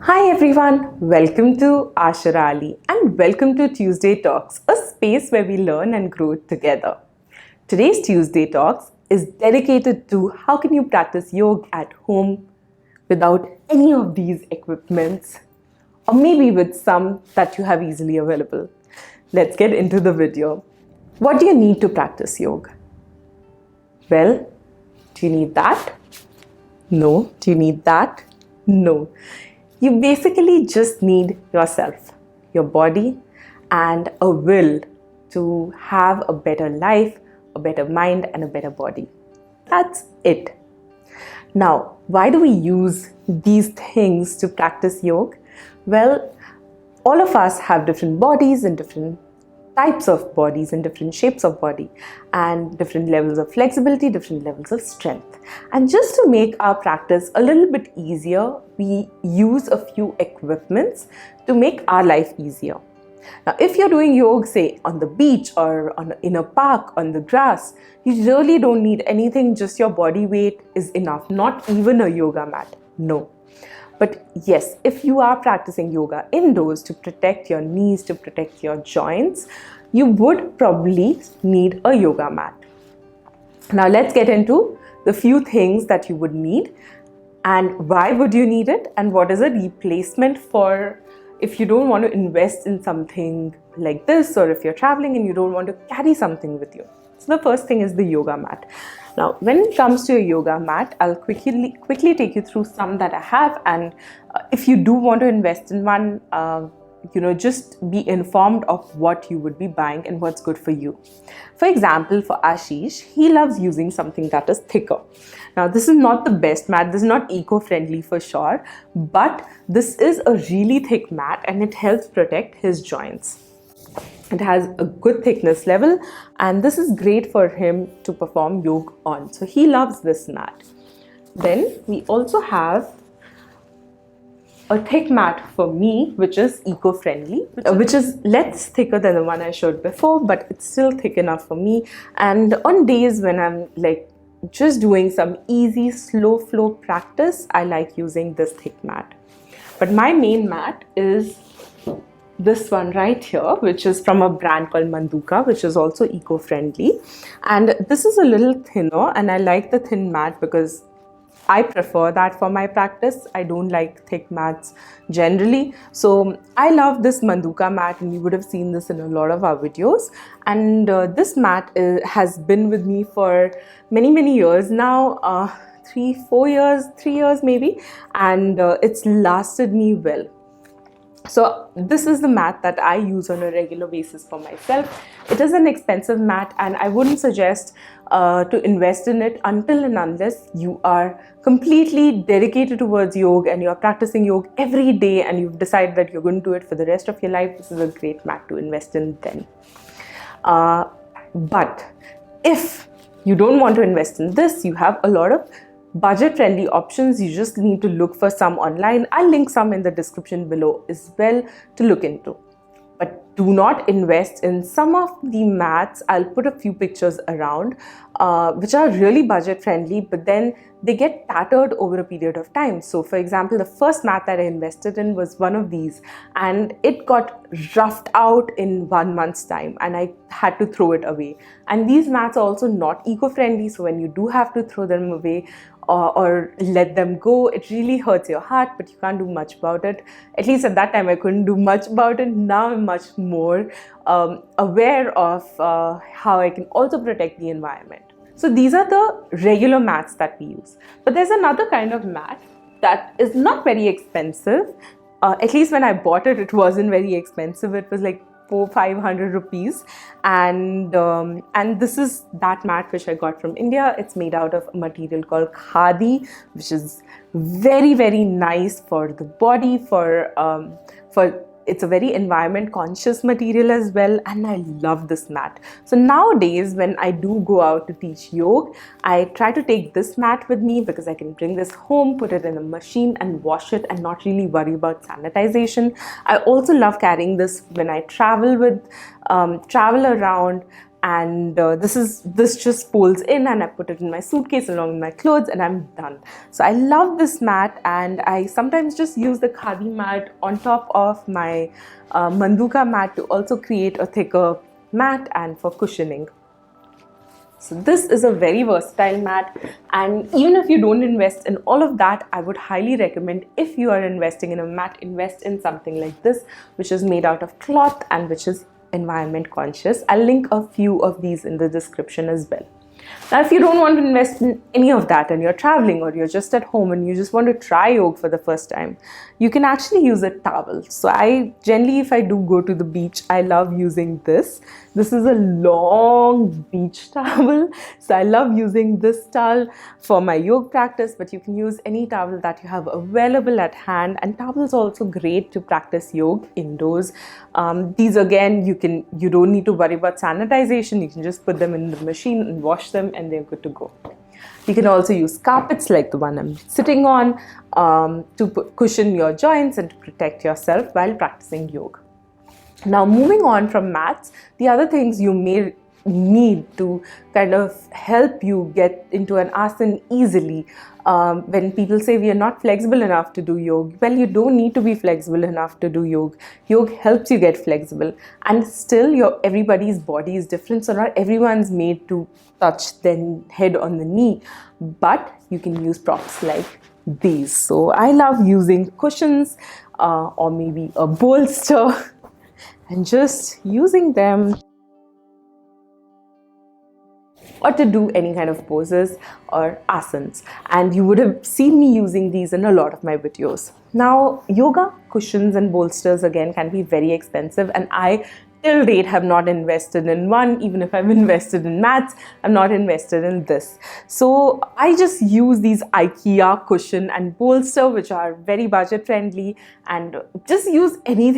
Hi everyone, welcome to Ashirali and welcome to Tuesday Talks, a space where we learn and grow together. Today's Tuesday Talks is dedicated to how can you practice yoga at home without any of these equipments, or maybe with some that you have easily available. Let's get into the video. What do you need to practice yoga? Well, do you need that? No. Do you need that? No. You basically just need yourself, your body, and a will to have a better life, a better mind, and a better body. That's it. Now, why do we use these things to practice yoga? Well, all of us have different bodies and different types of bodies and different shapes of body and different levels of flexibility, different levels of strength. And just to make our practice a little bit easier, we use a few equipments to make our life easier. Now, if you're doing yoga, say on the beach or in a park on the grass, you really don't need anything, just your body weight is enough, not even a yoga mat. No. But yes, if you are practicing yoga indoors to protect your knees, to protect your joints, you would probably need a yoga mat. Now let's get into the few things that you would need and why would you need it and what is a replacement for if you don't want to invest in something like this, or if you're traveling and you don't want to carry something with you. So the first thing is the yoga mat. Now, when it comes to a yoga mat, I'll quickly take you through some that I have, and if you do want to invest in one, just be informed of what you would be buying and what's good for you. For example, for Ashish, he loves using something that is thicker. Now, this is not the best mat, this is not eco-friendly for sure, but this is a really thick mat and it helps protect his joints. It has a good thickness level and this is great for him to perform yoga on. So he loves this mat. Then we also have a thick mat for me, which is eco-friendly, which is less thicker than the one I showed before, but it's still thick enough for me. And on days when I'm just doing some easy slow flow practice, I like using this thick mat. But my main mat is this one right here, which is from a brand called Manduka, which is also eco-friendly. And this is a little thinner and I like the thin mat because I prefer that for my practice. I don't like thick mats generally. So I love this Manduka mat and you would have seen this in a lot of our videos. And this mat has been with me for many years now, 3 years maybe. And it's lasted me well. So this is the mat that I use on a regular basis for myself. It is an expensive mat and I wouldn't suggest to invest in it until and unless you are completely dedicated towards yoga and you're practicing yoga every day and you've decided that you're going to do it for the rest of your life. This is a great mat to invest in then. But if you don't want to invest in this, you have a lot of budget-friendly options. You just need to look for some online. I'll link some in the description below as well to look into. But do not invest in some of the mats. I'll put a few pictures around which are really budget-friendly, but then they get tattered over a period of time. So for example, the first mat that I invested in was one of these and it got roughed out in 1 month's time and I had to throw it away. And these mats are also not eco-friendly, so when you do have to throw them away or let them go, it really hurts your heart, but you can't do much about it. At least at that time I couldn't do much about it. Now I'm much more aware of how I can also protect the environment. So these are the regular mats that we use. But there's another kind of mat that is not very expensive. At least when I bought it, it wasn't very expensive. It was like 400-500 rupees. And this is that mat which I got from India. It's made out of a material called khadi, which is very nice for the body, it's a very environment conscious material as well, and I love this mat. So nowadays when I do go out to teach yoga, I try to take this mat with me because I can bring this home, put it in a machine and wash it and not really worry about sanitization. I also love carrying this when I travel with travel around, and this just folds in, and I put it in my suitcase along with my clothes, and I'm done. So I love this mat, and I sometimes just use the khadi mat on top of my manduka mat to also create a thicker mat and for cushioning. So this is a very versatile mat, and even if you don't invest in all of that, I would highly recommend, if you are investing in a mat, invest in something like this, which is made out of cloth and which is environment conscious. I'll link a few of these in the description as well. Now, if you don't want to invest in any of that and you're traveling or you're just at home and you just want to try yoga for the first time, you can actually use a towel. So I generally, if I do go to the beach, I love using this. This is a long beach towel. So I love using this towel for my yoga practice, but you can use any towel that you have available at hand. And towels are also great to practice yoga indoors. These again, you don't need to worry about sanitization. You can just put them in the machine and wash them, and they're good to go. You can also use carpets like the one I'm sitting on to cushion your joints and to protect yourself while practicing yoga. Now, moving on from mats, the other things you may need to kind of help you get into an asana easily. When people say we are not flexible enough to do yoga, well, you don't need to be flexible enough to do yoga. Yoga helps you get flexible, and still everybody's body is different, so not everyone's made to touch their head on the knee, but you can use props like these. So I love using cushions or maybe a bolster and just using them, or to do any kind of poses or asanas. And you would have seen me using these in a lot of my videos. Now, yoga cushions and bolsters again can be very expensive, and I till date have not invested in one. Even if I've invested in mats, I'm not invested in this. So I just use these IKEA cushion and bolster, which are very budget friendly, and just use any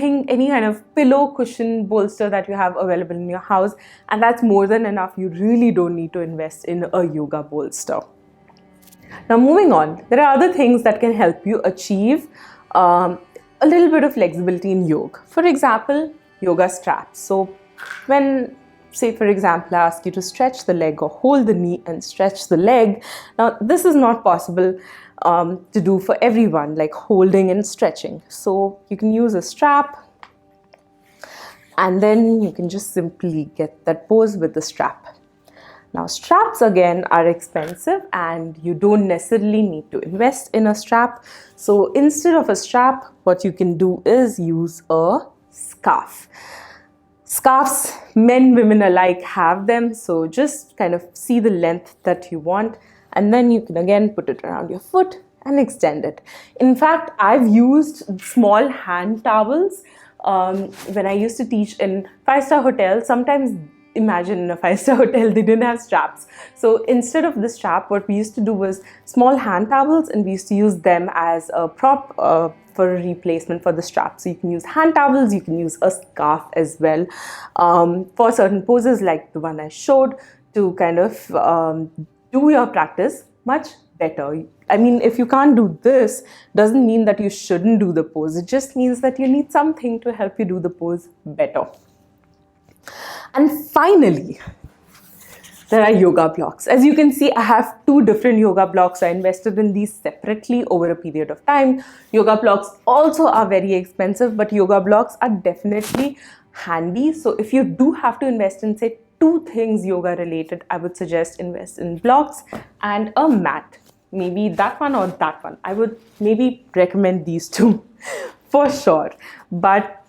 kind of pillow, cushion, bolster that you have available in your house, and that's more than enough. You really don't need to invest in a yoga bolster. Now, moving on, there are other things that can help you achieve a little bit of flexibility in yoga. For example, yoga straps. So when, say for example, I ask you to stretch the leg or hold the knee and stretch the leg, now this is not possible to do for everyone, like holding and stretching. So you can use a strap, and then you can just simply get that pose with the strap. Now, straps again are expensive, and you don't necessarily need to invest in a strap. So instead of a strap, what you can do is use a scarf. Scarves, men, women alike have them. So just kind of see the length that you want, and then you can again put it around your foot and extend it. In fact, I've used small hand towels when I used to teach in 5-star hotels. Sometimes, imagine in a 5-star hotel, they didn't have straps. So instead of the strap, what we used to do was small hand towels, and we used to use them as a prop for a replacement for the strap. So you can use hand towels, you can use a scarf as well for certain poses like the one I showed, to kind of do your practice much better. I mean, if you can't do this, doesn't mean that you shouldn't do the pose. It just means that you need something to help you do the pose better. And finally, there are yoga blocks. As you can see, I have 2 different yoga blocks. I invested in these separately over a period of time. Yoga blocks also are very expensive, but yoga blocks are definitely handy. So if you do have to invest in, say, 2 things yoga related, I would suggest invest in blocks and a mat. Maybe that one or that one. I would maybe recommend these 2 for sure. But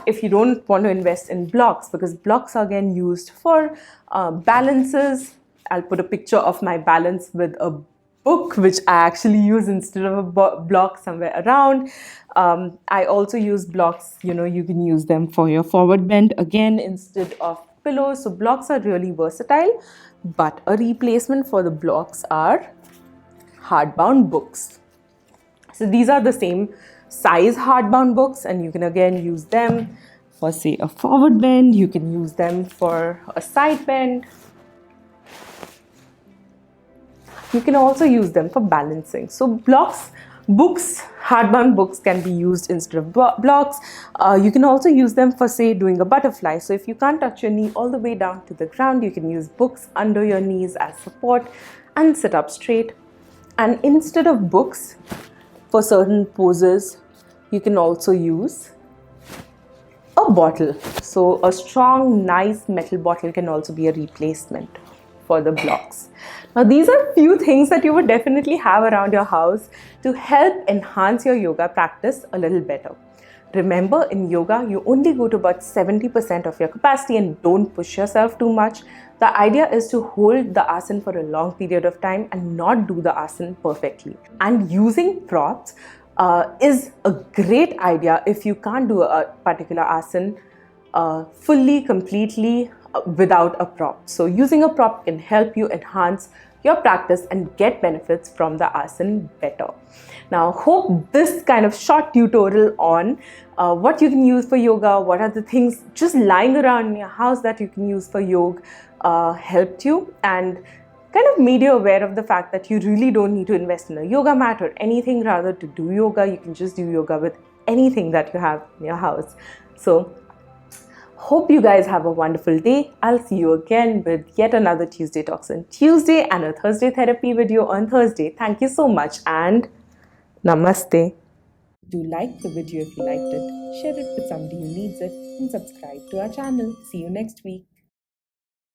if you don't want to invest in blocks, because blocks are again used for balances, I'll put a picture of my balance with a book, which I actually use instead of a block somewhere around. I also use blocks, you can use them for your forward bend again instead of pillows. So blocks are really versatile, but a replacement for the blocks are hardbound books. So these are the same size hardbound books, and you can again use them for, say, a forward bend. You can use them for a side bend. You can also use them for balancing. So blocks Books, hardbound books can be used instead of blocks. You can also use them for, say, doing a butterfly. So if you can't touch your knee all the way down to the ground, you can use books under your knees as support and sit up straight. And instead of books, for certain poses, you can also use a bottle. So a strong, nice metal bottle can also be a replacement for the blocks. Now, these are few things that you would definitely have around your house to help enhance your yoga practice a little better. Remember, in yoga, you only go to about 70% of your capacity and don't push yourself too much. The idea is to hold the asana for a long period of time and not do the asana perfectly. And using props is a great idea if you can't do a particular asana fully, completely without a prop. So using a prop can help you enhance your practice and get benefits from the asana better. Now, hope this kind of short tutorial on what you can use for yoga, what are the things just lying around in your house that you can use for yoga helped you and kind of made you aware of the fact that you really don't need to invest in a yoga mat or anything. Rather, to do yoga, you can just do yoga with anything that you have in your house. So hope you guys have a wonderful day. I'll see you again with yet another Tuesday Talks on Tuesday and a Thursday Therapy video on Thursday. Thank you so much and namaste. Do like the video if you liked it, share it with somebody who needs it, and subscribe to our channel. See you next week.